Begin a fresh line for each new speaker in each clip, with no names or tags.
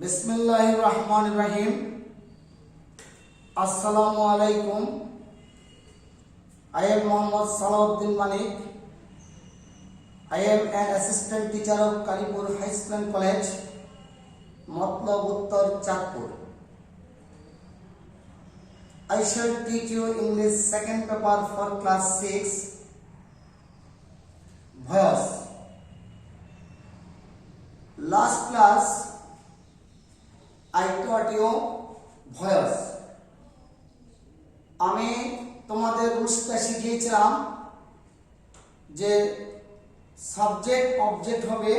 बिस्मिल्लाहिर्रहमानिर्रहीम। अस्सलामु अलैकुम। I am Mohammad Salahuddin Manik. I am an assistant teacher of Kalipur High School and College, Matlab Uttar Chatpur. I shall teach you English second paper for class 6. Voice. Last class I taught you voice. আমি তোমাদের রুলসটা শিখিয়েছিলাম যে subject object হবে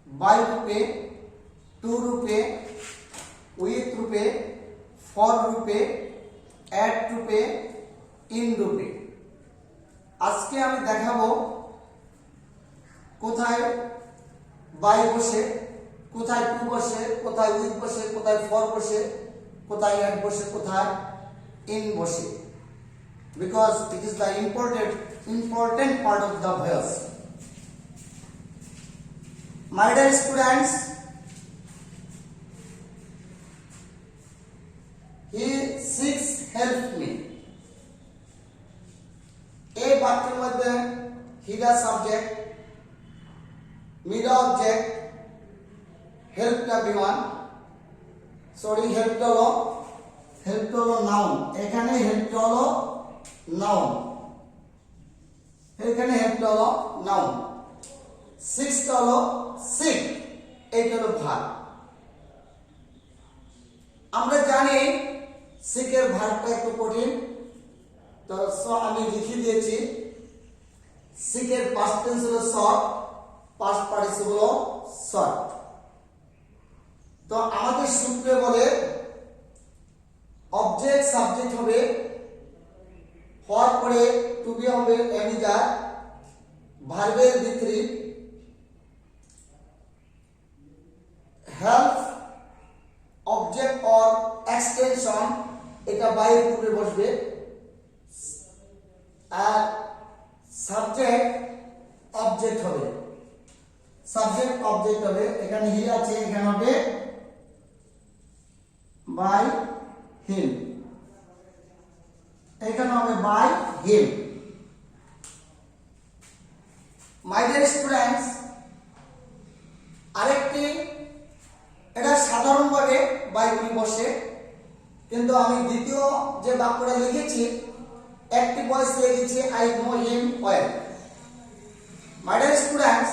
by রূপে, two রূপে, with রূপে, for রূপে, at রূপে, in রূপে। আজকে আমি দেখাবো কোথায় বাই বসে, কোথায় টু বসে, কোথায় উইথ বসে, কোথায় ফর বসে, কোথায় অ্যাট বসে, কোথায় ইন বসে, because it is the important part of the voice. My dear students, he seeks help me. A বাক্যের মধ্যে he the subject, me the object, help the b1, sorry help হলো noun. এখানে help হলো noun, এখানে help হলো noun. সিক্সটা হলো sick, এইটা হলো ভার্ব। আমরা জানি সিকের ভার্বটা একটু কঠিন, তো আমি লিখে দিয়েছি। সিকের পাস্ট টেন্স হলো শর্ট, পাস্ট পার্টিসিপল হলো শর্ট। তো আমাদের সূত্রে বলে অবজেক্ট সাবজেক্ট হবে, হওয়ার পরে টু বি হবে এমিজার, ভার্বের ভিতরে হেল্প অবজেক্ট অর এক্সটেনশন, এটা বাইরের পূর্বে বসবে। আর সাবজেক্ট অবজেক্ট হবে, সাবজেক্ট অবজেক্ট হবে। এখানে হি আছে, এখানে হবে বাই হিম, এখানে হবে by him. My dear students, আরেকটি, এটা সাধারণভাবে বাইগুলি বসে, কিন্তু আমি দ্বিতীয় যে বাক্যটা লিখেছি একটি ভয়েস লিখেছি I know him well. My dear students,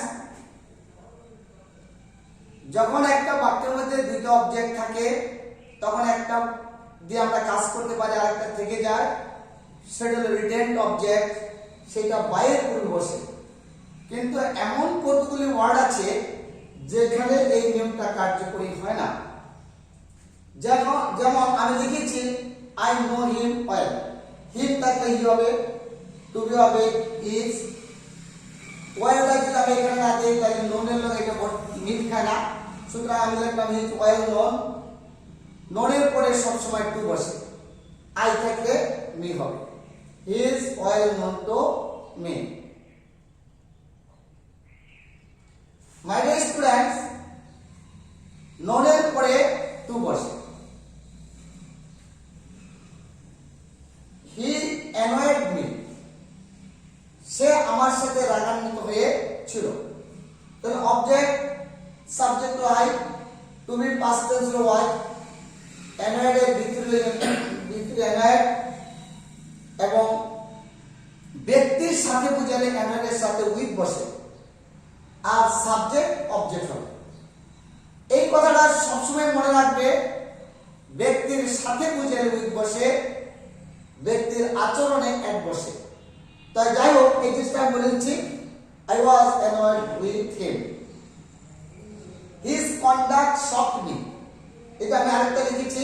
যখন একটা বাক্যের মধ্যে দুটো অবজেক্ট থাকে তখন একটা দিয়ে আমরা কাজ করতে পারি, আরেকটা থেকে যায়, সেটা হলো রিটেন্ড অবজেক্ট, সেটা বাইরের পূর্বে বসে। কিন্তু এমন কতগুলি ওয়ার্ড আছে যেখানে এই নিয়মটা কার্যকরী হয় না। যেমন আমি লিখেছি আই নো হিম ওয়েল, হিম থাকলে হি হবে, টু বি হবে ইজ, ওয়েলটা যদি আমি এখানে না দিই তাহলে নোনের লোক এটা মিল খায় না, সুতরাং আমি লিখলাম হিজ ওয়েল নোন। নোনের পরে সবসময় টু বসে, আই থাকলে মি হবে, his well known to me. My dear students, নোনের পরে টু বসে। হি অ্যানয়েড মি, সে আমার সাথে রাগান্বিত হয়েছিল। তাহলে object subject I, to be past tense Y, annoyed এর ভিতরে অ্যানয়েড, এবং ব্যক্তির সাথে বুঝালে অ্যানয়েড এর সাথে উইথ বসে, আর সাবজেক্ট অবজেক্ট হবে। এই কথাটা সবসময় মনে রাখবে, ব্যক্তির সাথে বুঝালে উইথ বসে, ব্যক্তির আচরণে অ্যাট বসে। তাই যাই হোক, এই জিনিসটা আমি বলেছি, I was annoyed with him, his conduct shocked me, এটা আমি আরেকটা লিখেছি,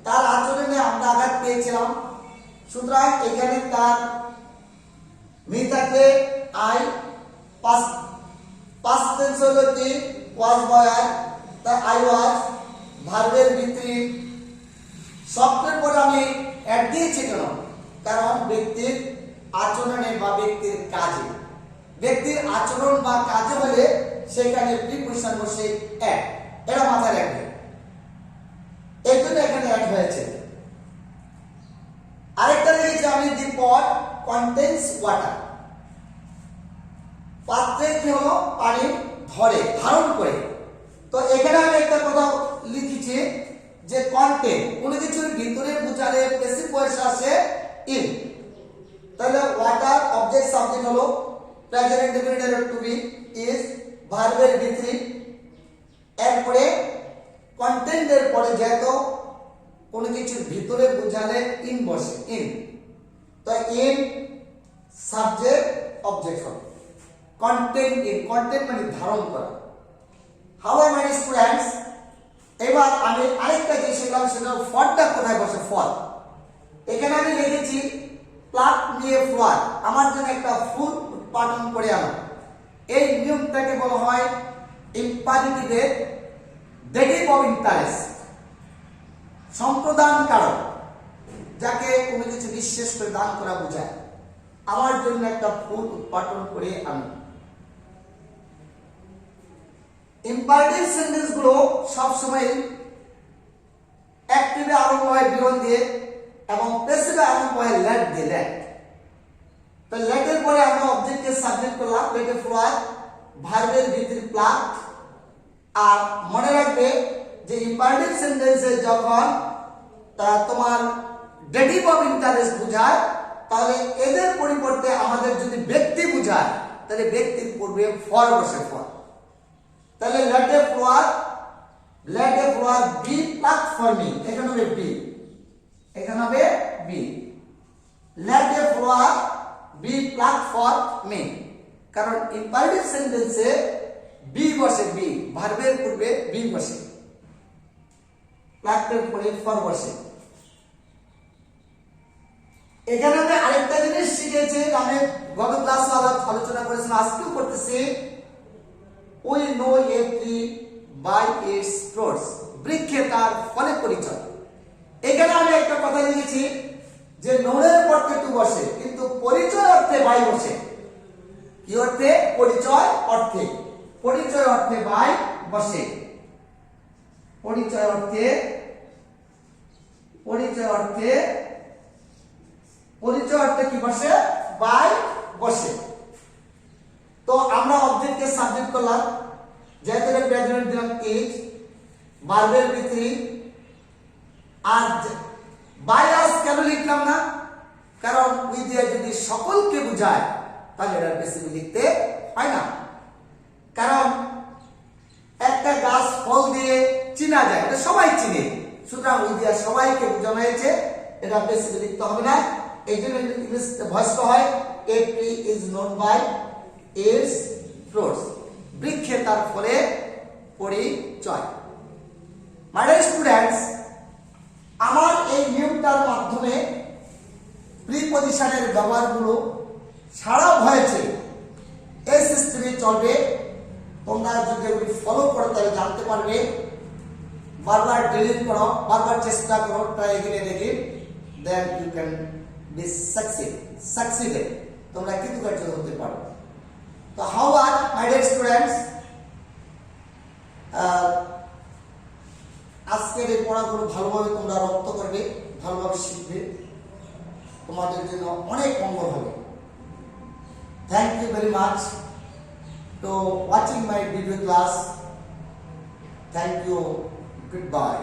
তার আচরণে আমরা আঘাত পেয়েছিলাম। সুতরাং এখানে তার মি থাকলে আই, পাস্ট টেন্স হলো কি ওয়াজ বয়ার, তাই আই ওয়াজ, ভার্বের ভিতরে শব্দের পরে আমি অ্যাড দিয়েছি কেন? কারণ ব্যক্তির আচরণে বা ব্যক্তির কাজে, ব্যক্তির আচরণ বা কাজে হলে সেখানে প্রিপোজিশন বসে এক, এটা মাথায় ওয়াটার। পাত্রে কি হলো, পানি ধরে, ধারণ করে। তো এখানে আমি একটা কথা লিখেছি যে কন্টেন্ট, কোনো কিছুর ভিতরে বোঝালে প্যাসিভ ভয়েস আসে ইন। তাহলে ওয়াটার অবজেক্ট সাবজেক্ট হলো present independent to be is ভার্বের ভিতরে। এরপরে কন্টেন্টের পরে যেহেতু কোনো কিছুর ভিতরে বোঝালে ইন বসে, ইন, তো ইন সাবজেক্ট অবজেক্ট হবে। কন্টেন্ট ইন, কন্টেন্ট মানে ধারণ করা। হাউ মাই স্টুডেন্টস, এবার আমি আরেকটা যে শিখলাম সেটা ফলটা কোথায় বসে, ফল। এখানে আমি লিখেছি প্লাক নিয়ে ফ্লোয়ার, আমার জন্য একটা ফুল উৎপাদন করে আনো। এই নিয়মটাকে বলা হয় ইম্পারেটিভের ডেটিভ অফ ইন্টারেস্ট, সম্প্রদান কারক, যাকে কোনো কিছু বিশ্বাস করে দান করা বোঝায়। আমার জন্য একটা ফুল উৎপাদন করে আনো। ইম্পারেটিভ সেন্টেন্স গুলো সবসময় অ্যাক্টিভে আরম্ভ হয় বিরন দিয়ে এবং প্যাসিভে আরম্ভ হয় লেট দিয়ে, লেট। তো লেটের পরে আমরা অবজেক্টকে সাবজেক্ট করলাম, লেটে ফ্লোয়ার, ভার্বের ভিতরে প্লাক। আর মনে রাখবে যে ইম্পারেটিভ সেন্টেন্সে যখন তোমার ডেটিভ অফ ইন্টারেস্ট বোঝায়, তাহলে এদের পরিবর্তে আমাদের যদি ব্যক্তি বোঝায় তাহলে ব্যক্তির পূর্বে ফর বসে, ফর। তাহলে let the flower, let the flower be pluck for me, এখানে হবে বি, এখানে হবে be. Let the flower be pluck for me, কারণ ইম্পারেটিভ সেন্টেন্সে বি বসে, বি ভার্বের পূর্বে বি বসে, প্লাকের পরে ফর বসে। এখানে আমি আরেকটা জিনিস শিখেছি, আমি গত ক্লাসে আলোচনা করেছিলাম, আজকেও করতেছি। We know a tree by its fruits, বৃক্ষে তার ফলে পরিচয়। এখানে আমি একটা কথা লিখেছি যে নোনের পরে টু বসে, কিন্তু পরিচয় অর্থে বাই বসে। কি অর্থে? পরিচয় অর্থে, পরিচয় অর্থে বাই বসে, পরিচয় অর্থে, পরিচয় অর্থে, পরিচয় অর্থে কি বসে? বাই বসে। তো আমরা অবজেক্টকে সাবজেক্ট করলাম, যেহেতু প্রেজেন্ট দিলাম ইজ, ভার্বের ভিতরে। আর বাই আস কেন লিখলাম না? কারণ উই দিয়ে যদি সকলকে বোঝায় তাহলে এটা বেশি লিখতে হয় না। কারণ একটা গাছ ফল দিয়ে চিনা যায়, এটা সবাই চিনে, সুতরাং উই দিয়ে সবাইকে বোঝানো হয়েছে, এটা বেশি লিখতে হবে না। এই জন্য ইংলিশ ভয়েসটা হয় a tree is known by its fruits, বৃক্ষে তার ফলে পরিচয়। মাই ডিয়ার স্টুডেন্টস, আমার এই নিয়মটার মাধ্যমে প্রিপজিশনের ব্যবহারগুলো সারা হয়েছে, এই সিস্টেমে চলবে। তোমরা যদি এগুলি ফলো করো তাহলে জানতে পারবে। বারবার ডিলিট করো, বারবার চেষ্টা করো, try again again, then you can be succeeded, তোমরা কৃতকার্য হতে পারো। তো how are my dear students, আজকের এই পড়াগুলো ভালোভাবে তোমরা রপ্ত করবে, ভালোভাবে শিখবে, তোমাদের জন্য অনেক মঙ্গল হবে। Thank you very much to watching my video class. Thank you. Goodbye.